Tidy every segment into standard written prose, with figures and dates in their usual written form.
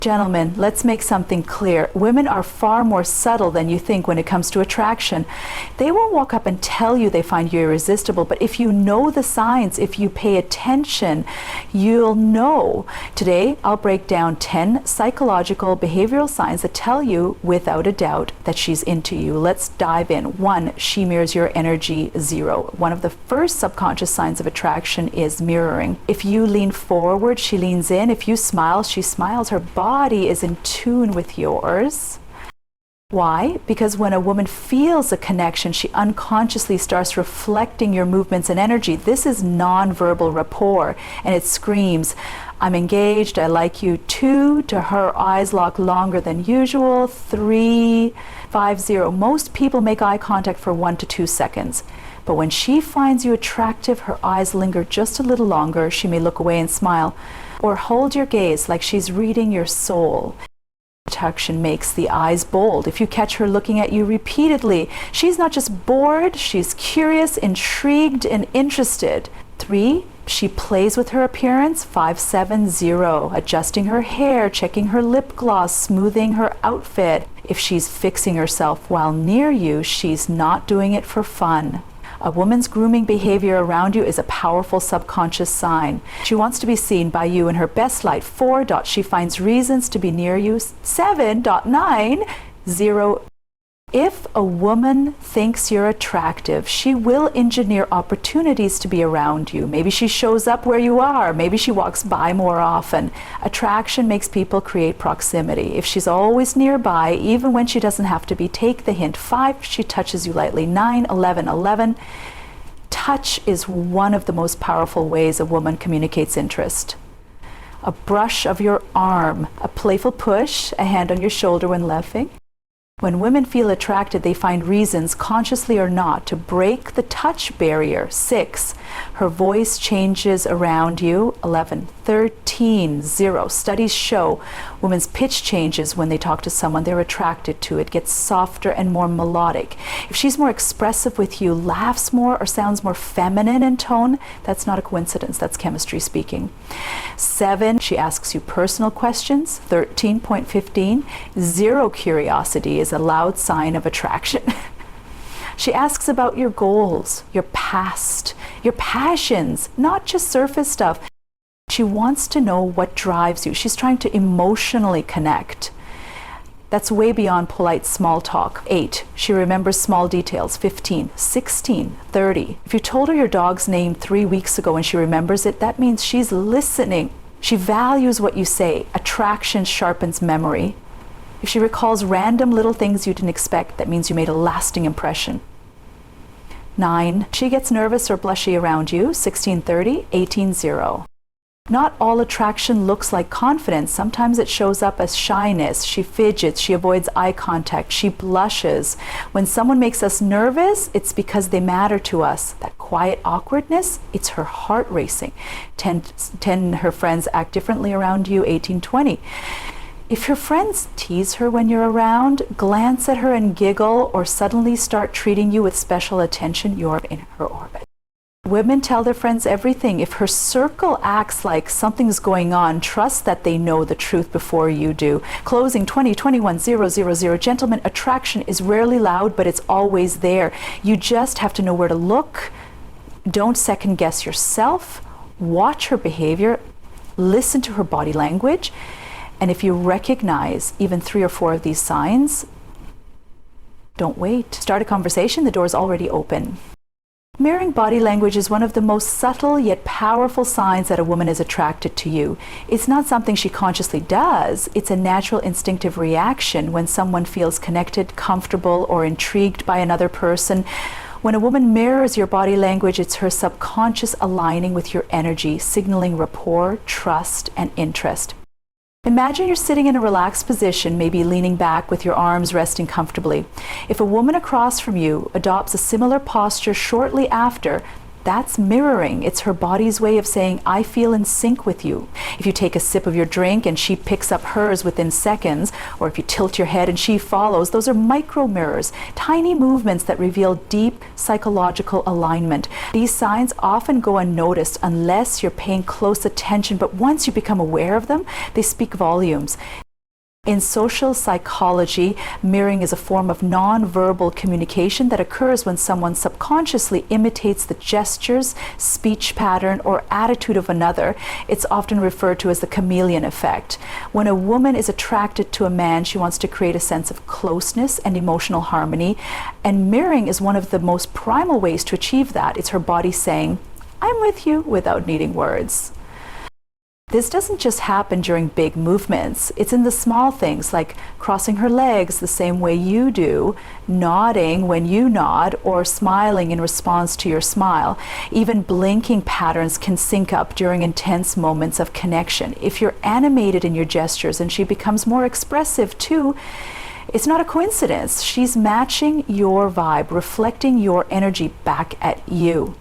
Gentlemen, let's make something clear. Women are far more subtle than you think when it comes to attraction. They won't walk up and tell you they find you irresistible, but if you know the signs, if you pay attention, you'll know. Today, I'll break down 10 psychological behavioral signs that tell you, without a doubt, that she's into you. Let's dive in. 1, she mirrors your energy. 0. One of the first subconscious signs of attraction is mirroring. If you lean forward, she leans in. If you smile, she smiles. Her body is in tune with yours. Why? Because when a woman feels a connection, she unconsciously starts reflecting your movements and energy. This is non-verbal rapport, and it screams, I'm engaged, I like you. 2, to her, eyes lock longer than usual. 3, 5-0. Most people make eye contact for 1 to 2 seconds. But when she finds you attractive, her eyes linger just a little longer. She may look away and smile, or hold your gaze like she's reading your soul. Attraction makes the eyes bold. If you catch her looking at you repeatedly, she's not just bored, she's curious, intrigued, and interested. 3, she plays with her appearance. 5-7-0, adjusting her hair, checking her lip gloss, smoothing her outfit. If she's fixing herself while near you, she's not doing it for fun. A woman's grooming behavior around you is a powerful subconscious sign. She wants to be seen by you in her best light. 4. She finds reasons to be near you. 7.9. 0. If a woman thinks you're attractive, she will engineer opportunities to be around you. Maybe she shows up where you are. Maybe she walks by more often. Attraction makes people create proximity. If she's always nearby, even when she doesn't have to be, take the hint. 5, she touches you lightly. 9, 11. Touch is one of the most powerful ways a woman communicates interest. A brush of your arm, a playful push, a hand on your shoulder when laughing. When women feel attracted, they find reasons, consciously or not, to break the touch barrier. 6, her voice changes around you. 11, 13, 0. Studies show women's pitch changes when they talk to someone they're attracted to. It gets softer and more melodic. If she's more expressive with you, laughs more, or sounds more feminine in tone, that's not a coincidence. That's chemistry speaking. 7, she asks you personal questions. 13.15, 0 curiosity is a loud sign of attraction. She asks about your goals, your past, your passions, not just surface stuff. She wants to know what drives you. She's trying to emotionally connect. That's way beyond polite small talk. 8, she remembers small details. 15, 16, 30. If you told her your dog's name 3 weeks ago and she remembers it, that means she's listening. She values what you say. Attraction sharpens memory. If she recalls random little things you didn't expect, that means you made a lasting impression. 9, she gets nervous or blushy around you. 16:30, 18:0. Not all attraction looks like confidence. Sometimes it shows up as shyness. She fidgets, she avoids eye contact, she blushes. When someone makes us nervous, it's because they matter to us. That quiet awkwardness, it's her heart racing. 10, her friends act differently around you. 18:20. If your friends tease her when you're around, glance at her and giggle, or suddenly start treating you with special attention, you're in her orbit. Women tell their friends everything. If her circle acts like something's going on, trust that they know the truth before you do. Closing 2021-000. Gentlemen, attraction is rarely loud, but it's always there. You just have to know where to look. Don't second guess yourself. Watch her behavior. Listen to her body language. And if you recognize even 3 or 4 of these signs, don't wait. Start a conversation, the door's already open. Mirroring body language is one of the most subtle yet powerful signs that a woman is attracted to you. It's not something she consciously does. It's a natural instinctive reaction when someone feels connected, comfortable, or intrigued by another person. When a woman mirrors your body language, it's her subconscious aligning with your energy, signaling rapport, trust, and interest. Imagine you're sitting in a relaxed position, maybe leaning back with your arms resting comfortably. If a woman across from you adopts a similar posture shortly after, that's mirroring. It's her body's way of saying, I feel in sync with you. If you take a sip of your drink and she picks up hers within seconds, or if you tilt your head and she follows, those are micro mirrors, tiny movements that reveal deep psychological alignment. These signs often go unnoticed unless you're paying close attention, but once you become aware of them, they speak volumes. In social psychology, mirroring is a form of non-verbal communication that occurs when someone subconsciously imitates the gestures, speech pattern, or attitude of another. It's often referred to as the chameleon effect. When a woman is attracted to a man, she wants to create a sense of closeness and emotional harmony, and mirroring is one of the most primal ways to achieve that. It's her body saying, "I'm with you," without needing words. This doesn't just happen during big movements. It's in the small things like crossing her legs the same way you do, nodding when you nod, or smiling in response to your smile. Even blinking patterns can sync up during intense moments of connection. If you're animated in your gestures and she becomes more expressive too, it's not a coincidence. She's matching your vibe, reflecting your energy back at you.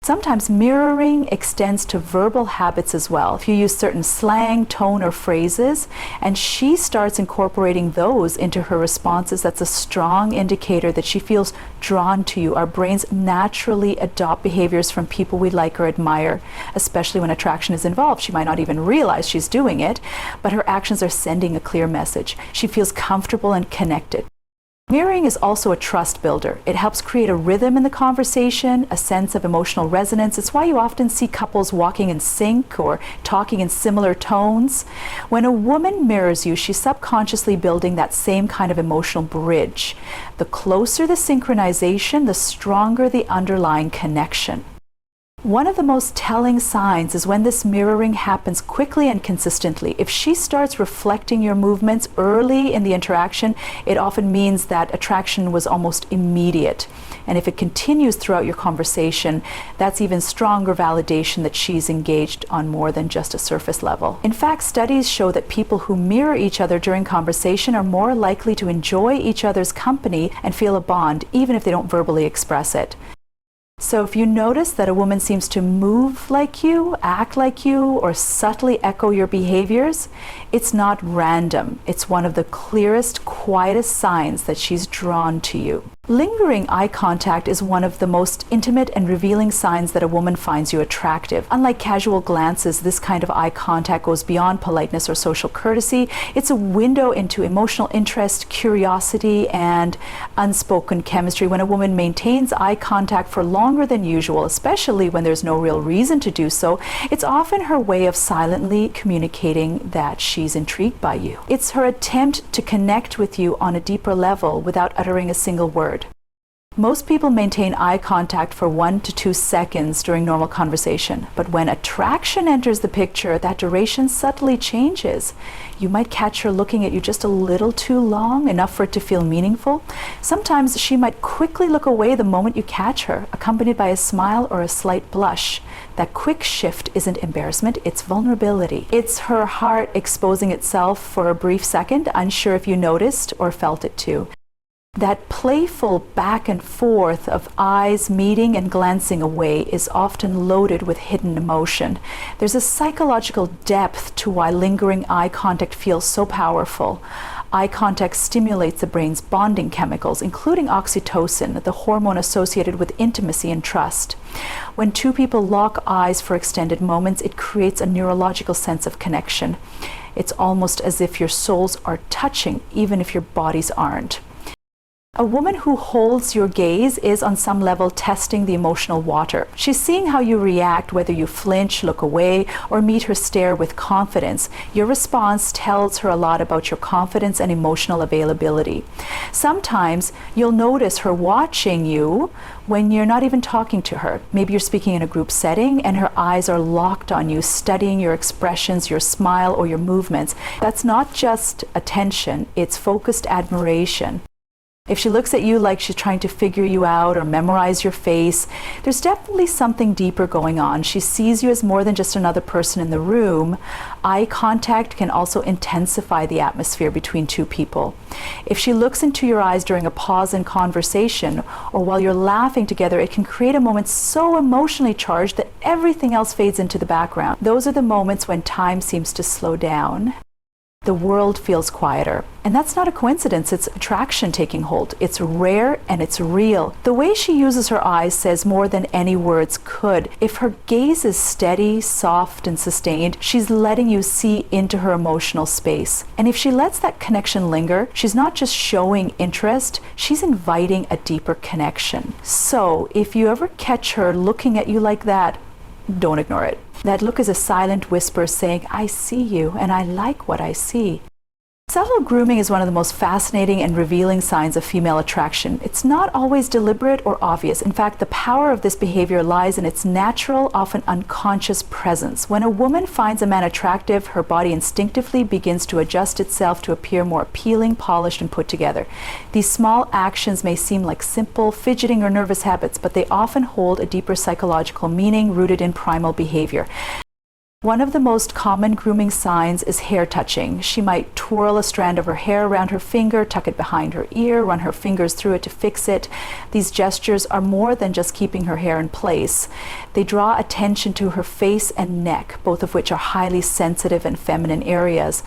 Sometimes mirroring extends to verbal habits as well. If you use certain slang, tone, or phrases, and she starts incorporating those into her responses, that's a strong indicator that she feels drawn to you. Our brains naturally adopt behaviors from people we like or admire, especially when attraction is involved. She might not even realize she's doing it, but her actions are sending a clear message. She feels comfortable and connected. Mirroring is also a trust builder. It helps create a rhythm in the conversation, a sense of emotional resonance. It's why you often see couples walking in sync or talking in similar tones. When a woman mirrors you, she's subconsciously building that same kind of emotional bridge. The closer the synchronization, the stronger the underlying connection. One of the most telling signs is when this mirroring happens quickly and consistently. If she starts reflecting your movements early in the interaction, it often means that attraction was almost immediate. And if it continues throughout your conversation, that's even stronger validation that she's engaged on more than just a surface level. In fact, studies show that people who mirror each other during conversation are more likely to enjoy each other's company and feel a bond, even if they don't verbally express it. So if you notice that a woman seems to move like you, act like you, or subtly echo your behaviors, it's not random. It's one of the clearest, quietest signs that she's drawn to you. Lingering eye contact is one of the most intimate and revealing signs that a woman finds you attractive. Unlike casual glances, this kind of eye contact goes beyond politeness or social courtesy. It's a window into emotional interest, curiosity, and unspoken chemistry. When a woman maintains eye contact for longer than usual, especially when there's no real reason to do so, it's often her way of silently communicating that she's intrigued by you. It's her attempt to connect with you on a deeper level without uttering a single word. Most people maintain eye contact for 1 to 2 seconds during normal conversation, but when attraction enters the picture, that duration subtly changes. You might catch her looking at you just a little too long, enough for it to feel meaningful. Sometimes she might quickly look away the moment you catch her, accompanied by a smile or a slight blush. That quick shift isn't embarrassment, it's vulnerability. It's her heart exposing itself for a brief second, unsure if you noticed or felt it too. That playful back and forth of eyes meeting and glancing away is often loaded with hidden emotion. There's a psychological depth to why lingering eye contact feels so powerful. Eye contact stimulates the brain's bonding chemicals, including oxytocin, the hormone associated with intimacy and trust. When two people lock eyes for extended moments, it creates a neurological sense of connection. It's almost as if your souls are touching, even if your bodies aren't. A woman who holds your gaze is on some level testing the emotional water. She's seeing how you react, whether you flinch, look away, or meet her stare with confidence. Your response tells her a lot about your confidence and emotional availability. Sometimes you'll notice her watching you when you're not even talking to her. Maybe you're speaking in a group setting and her eyes are locked on you, studying your expressions, your smile, or your movements. That's not just attention, it's focused admiration. If she looks at you like she's trying to figure you out or memorize your face, there's definitely something deeper going on. She sees you as more than just another person in the room. Eye contact can also intensify the atmosphere between two people. If she looks into your eyes during a pause in conversation or while you're laughing together, it can create a moment so emotionally charged that everything else fades into the background. Those are the moments when time seems to slow down. the world feels quieter. And that's not a coincidence, it's attraction taking hold. It's rare and it's real. The way she uses her eyes says more than any words could. If her gaze is steady, soft, and sustained, she's letting you see into her emotional space. And if she lets that connection linger, she's not just showing interest, she's inviting a deeper connection. So if you ever catch her looking at you like that, don't ignore it. That look is a silent whisper saying, I see you and I like what I see. Subtle grooming is one of the most fascinating and revealing signs of female attraction. It's not always deliberate or obvious. In fact, the power of this behavior lies in its natural, often unconscious presence. When a woman finds a man attractive, her body instinctively begins to adjust itself to appear more appealing, polished, and put together. These small actions may seem like simple, fidgeting, or nervous habits, but they often hold a deeper psychological meaning rooted in primal behavior. One of the most common grooming signs is hair touching. She might twirl a strand of her hair around her finger, tuck it behind her ear, run her fingers through it to fix it. These gestures are more than just keeping her hair in place. They draw attention to her face and neck, both of which are highly sensitive and feminine areas.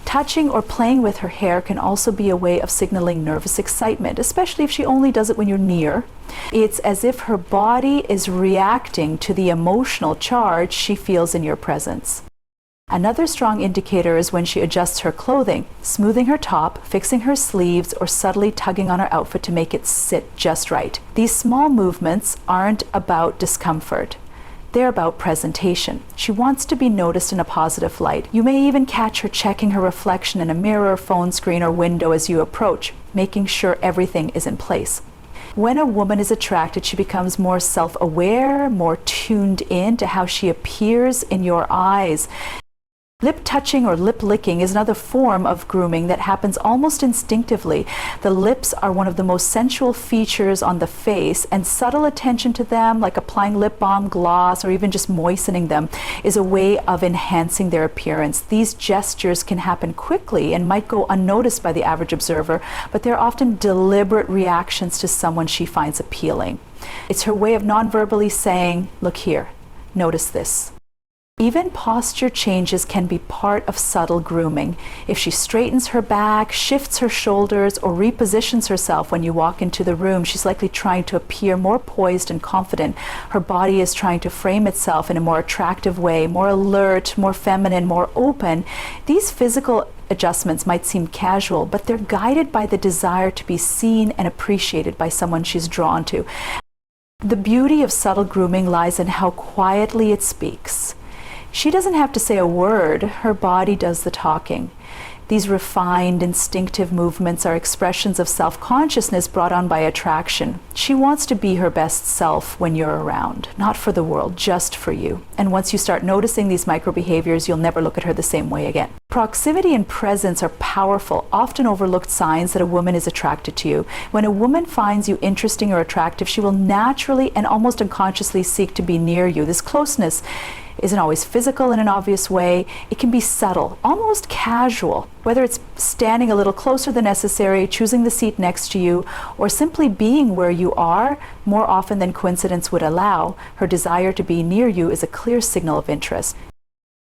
Touching or playing with her hair can also be a way of signaling nervous excitement, especially if she only does it when you're near. It's as if her body is reacting to the emotional charge she feels in your presence. Another strong indicator is when she adjusts her clothing, smoothing her top, fixing her sleeves, or subtly tugging on her outfit to make it sit just right. These small movements aren't about discomfort. They're about presentation. She wants to be noticed in a positive light. You may even catch her checking her reflection in a mirror, phone screen, or window as you approach, making sure everything is in place. When a woman is attracted, she becomes more self-aware, more tuned in to how she appears in your eyes. Lip touching or lip licking is another form of grooming that happens almost instinctively. The lips are one of the most sensual features on the face, and subtle attention to them, like applying lip balm, gloss, or even just moistening them, is a way of enhancing their appearance. These gestures can happen quickly and might go unnoticed by the average observer, but they're often deliberate reactions to someone she finds appealing. It's her way of non-verbally saying, look here, notice this. Even posture changes can be part of subtle grooming. If she straightens her back, shifts her shoulders, or repositions herself when you walk into the room, she's likely trying to appear more poised and confident. Her body is trying to frame itself in a more attractive way, more alert, more feminine, more open. These physical adjustments might seem casual, but they're guided by the desire to be seen and appreciated by someone she's drawn to. The beauty of subtle grooming lies in how quietly it speaks. She doesn't have to say a word, her body does the talking. These refined, instinctive movements are expressions of self-consciousness brought on by attraction. She wants to be her best self when you're around, not for the world, just for you. And once you start noticing these micro-behaviors, you'll never look at her the same way again. Proximity and presence are powerful, often overlooked signs that a woman is attracted to you. When a woman finds you interesting or attractive, she will naturally and almost unconsciously seek to be near you. This closeness isn't always physical in an obvious way. It can be subtle, almost casual, whether it's standing a little closer than necessary, choosing the seat next to you, or simply being where you are. More often than coincidence would allow, her desire to be near you is a clear signal of interest.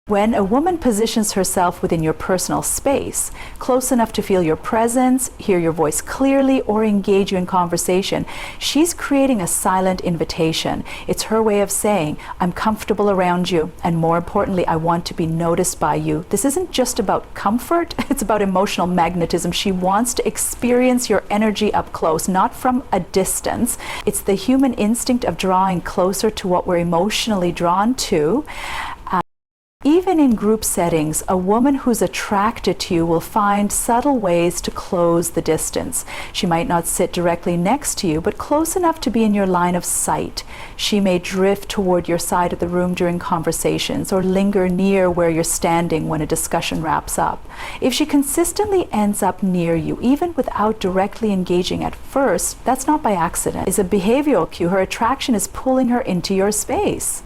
When a woman positions herself within your personal space, close enough to feel your presence, hear your voice clearly, or engage you in conversation, she's creating a silent invitation. It's her way of saying, I'm comfortable around you, and more importantly, I want to be noticed by you. This isn't just about comfort, it's about emotional magnetism. She wants to experience your energy up close, not from a distance. It's the human instinct of drawing closer to what we're emotionally drawn to. Even in group settings, a woman who's attracted to you will find subtle ways to close the distance. She might not sit directly next to you, but close enough to be in your line of sight. She may drift toward your side of the room during conversations, or linger near where you're standing when a discussion wraps up. If she consistently ends up near you, even without directly engaging at first, that's not by accident. It's a behavioral cue. Her attraction is pulling her into your space.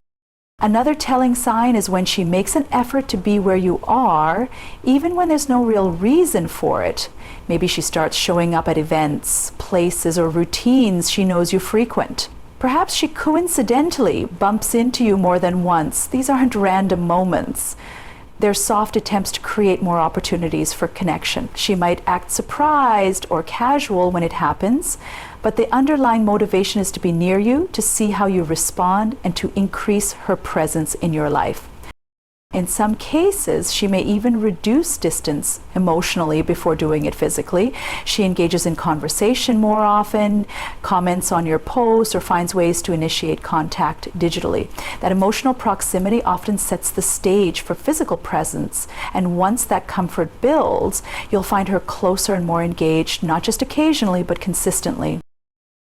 Another telling sign is when she makes an effort to be where you are, even when there's no real reason for it. Maybe she starts showing up at events, places, or routines she knows you frequent. Perhaps she coincidentally bumps into you more than once. These aren't random moments. their soft attempts to create more opportunities for connection. She might act surprised or casual when it happens, but the underlying motivation is to be near you, to see how you respond, and to increase her presence in your life. In some cases, she may even reduce distance emotionally before doing it physically. She engages in conversation more often, comments on your posts, or finds ways to initiate contact digitally. That emotional proximity often sets the stage for physical presence, and once that comfort builds, you'll find her closer and more engaged, not just occasionally, but consistently.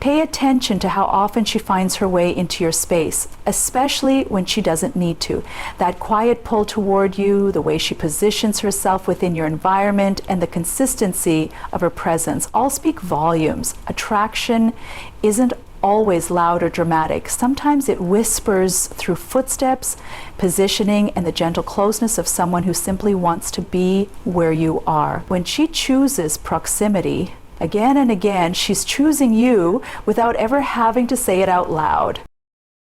Pay attention to how often she finds her way into your space, especially when she doesn't need to. That quiet pull toward you, the way she positions herself within your environment, and the consistency of her presence all speak volumes. Attraction isn't always loud or dramatic. Sometimes it whispers through footsteps, positioning, and the gentle closeness of someone who simply wants to be where you are. When she chooses proximity, again and again, she's choosing you without ever having to say it out loud.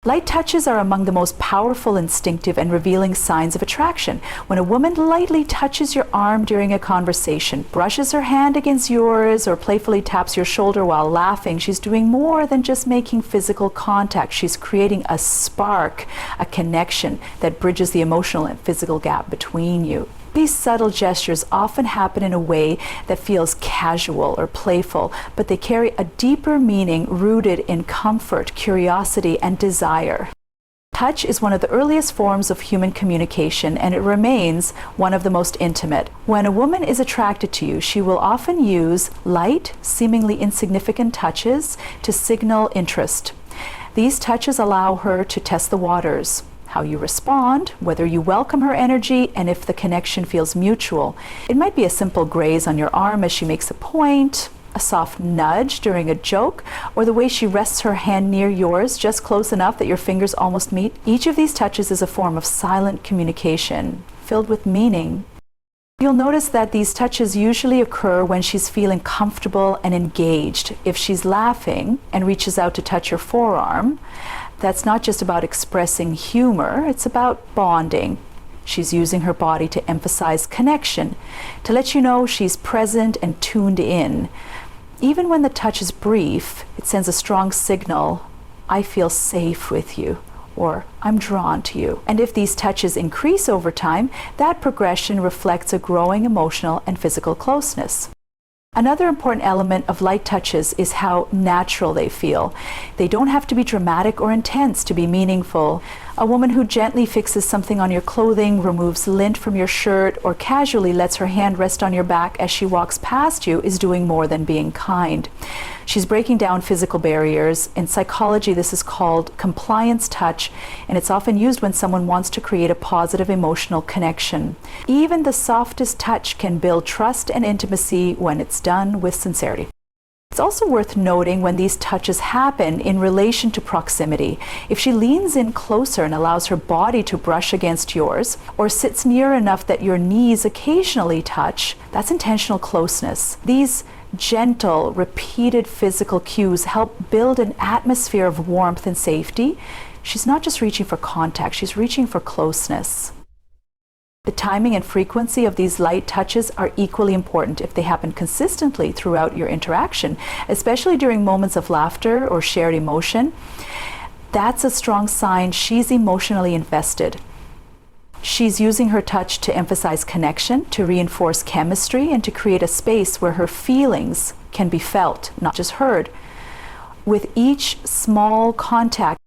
Light touches are among the most powerful, instinctive, and revealing signs of attraction. When a woman lightly touches your arm during a conversation, brushes her hand against yours, or playfully taps your shoulder while laughing, she's doing more than just making physical contact. She's creating a spark, a connection that bridges the emotional and physical gap between you. These subtle gestures often happen in a way that feels casual or playful, but they carry a deeper meaning rooted in comfort, curiosity, and desire. Touch is one of the earliest forms of human communication, and it remains one of the most intimate. When a woman is attracted to you, she will often use light, seemingly insignificant touches to signal interest. These touches allow her to test the waters, how you respond, whether you welcome her energy, and if the connection feels mutual. It might be a simple graze on your arm as she makes a point, a soft nudge during a joke, or the way she rests her hand near yours, just close enough that your fingers almost meet. Each of these touches is a form of silent communication, filled with meaning. You'll notice that these touches usually occur when she's feeling comfortable and engaged. If she's laughing and reaches out to touch your forearm, that's not just about expressing humor, it's about bonding. She's using her body to emphasize connection, to let you know she's present and tuned in. Even when the touch is brief, it sends a strong signal, I feel safe with you, or I'm drawn to you. And if these touches increase over time, that progression reflects a growing emotional and physical closeness. Another important element of light touches is how natural they feel. They don't have to be dramatic or intense to be meaningful. A woman who gently fixes something on your clothing, removes lint from your shirt, or casually lets her hand rest on your back as she walks past you is doing more than being kind. She's breaking down physical barriers. In psychology, this is called compliance touch, and it's often used when someone wants to create a positive emotional connection. Even the softest touch can build trust and intimacy when it's done with sincerity. It's also worth noting when these touches happen in relation to proximity. If she leans in closer and allows her body to brush against yours, or sits near enough that your knees occasionally touch, that's intentional closeness. These gentle, repeated physical cues help build an atmosphere of warmth and safety. She's not just reaching for contact, she's reaching for closeness. The timing and frequency of these light touches are equally important. If they happen consistently throughout your interaction, especially during moments of laughter or shared emotion, that's a strong sign she's emotionally invested. She's using her touch to emphasize connection, to reinforce chemistry, and to create a space where her feelings can be felt, not just heard. With each small contact,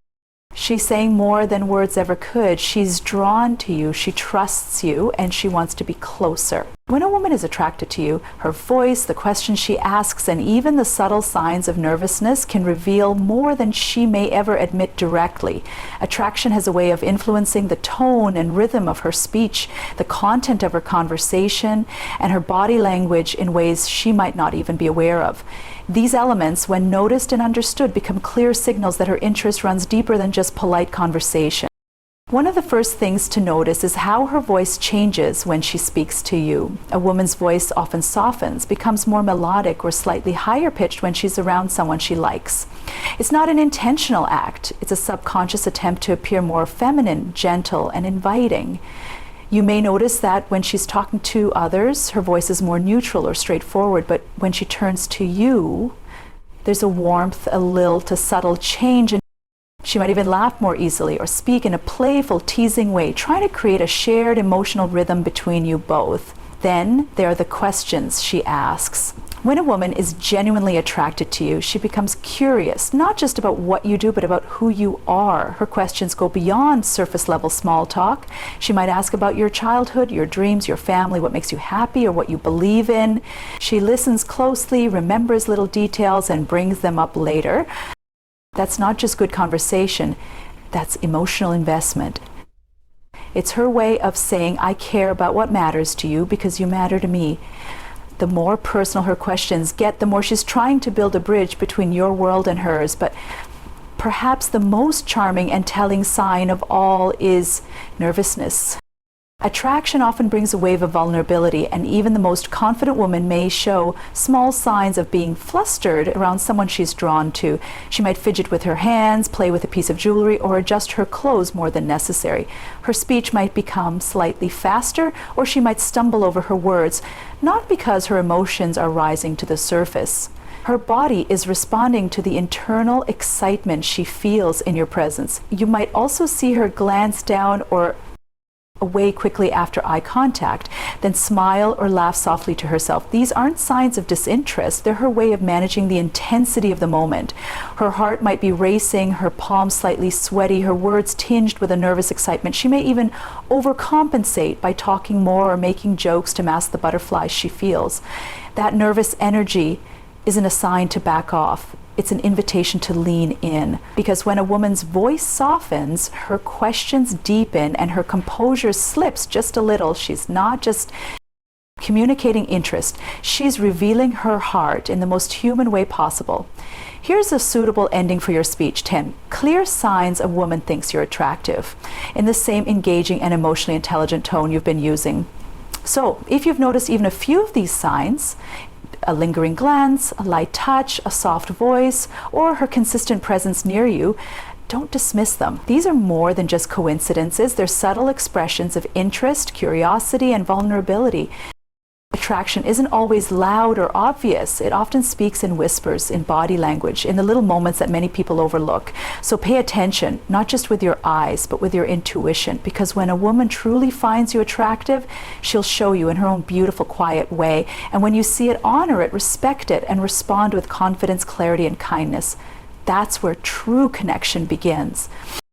she's saying more than words ever could. She's drawn to you, she trusts you, and she wants to be closer. When a woman is attracted to you, her voice, the questions she asks, and even the subtle signs of nervousness can reveal more than she may ever admit directly. Attraction has a way of influencing the tone and rhythm of her speech, the content of her conversation, and her body language in ways she might not even be aware of. These elements, when noticed and understood, become clear signals that her interest runs deeper than just polite conversation. One of the first things to notice is how her voice changes when she speaks to you. A woman's voice often softens, becomes more melodic or slightly higher pitched when she's around someone she likes. It's not an intentional act, it's a subconscious attempt to appear more feminine, gentle, and inviting. You may notice that when she's talking to others, her voice is more neutral or straightforward, but when she turns to you, there's a warmth, a lilt, a subtle change, and she might even laugh more easily or speak in a playful, teasing way, trying to create a shared emotional rhythm between you both. Then there are the questions she asks. When a woman is genuinely attracted to you, she becomes curious, not just about what you do, but about who you are. Her questions go beyond surface level small talk. She might ask about your childhood, your dreams, your family, what makes you happy, or what you believe in. She listens closely, remembers little details, and brings them up later. That's not just good conversation, that's emotional investment. It's her way of saying, I care about what matters to you because you matter to me. The more personal her questions get, the more she's trying to build a bridge between your world and hers. But perhaps the most charming and telling sign of all is nervousness. Attraction often brings a wave of vulnerability, and even the most confident woman may show small signs of being flustered around someone she's drawn to. She might fidget with her hands, play with a piece of jewelry, or adjust her clothes more than necessary. Her speech might become slightly faster, or she might stumble over her words, not because her emotions are rising to the surface. Her body is responding to the internal excitement she feels in your presence. You might also see her glance down or away quickly after eye contact, then smile or laugh softly to herself. These aren't signs of disinterest, they're her way of managing the intensity of the moment. Her heart might be racing, her palms slightly sweaty, her words tinged with a nervous excitement. She may even overcompensate by talking more or making jokes to mask the butterflies she feels. That nervous energy isn't a sign to back off. It's an invitation to lean in, because when a woman's voice softens, her questions deepen and her composure slips just a little. She's not just communicating interest, she's revealing her heart in the most human way possible. Here's a suitable ending for your speech, 10 clear signs a woman thinks you're attractive, in the same engaging and emotionally intelligent tone you've been using. So if you've noticed even a few of these signs, a lingering glance, a light touch, a soft voice, or her consistent presence near you, don't dismiss them. These are more than just coincidences. They're subtle expressions of interest, curiosity, and vulnerability. Attraction isn't always loud or obvious. It often speaks in whispers, in body language, in the little moments that many people overlook. So pay attention, not just with your eyes, but with your intuition, because when a woman truly finds you attractive, she'll show you in her own beautiful, quiet way. And when you see it, honor it, respect it, and respond with confidence, clarity, and kindness. That's where true connection begins.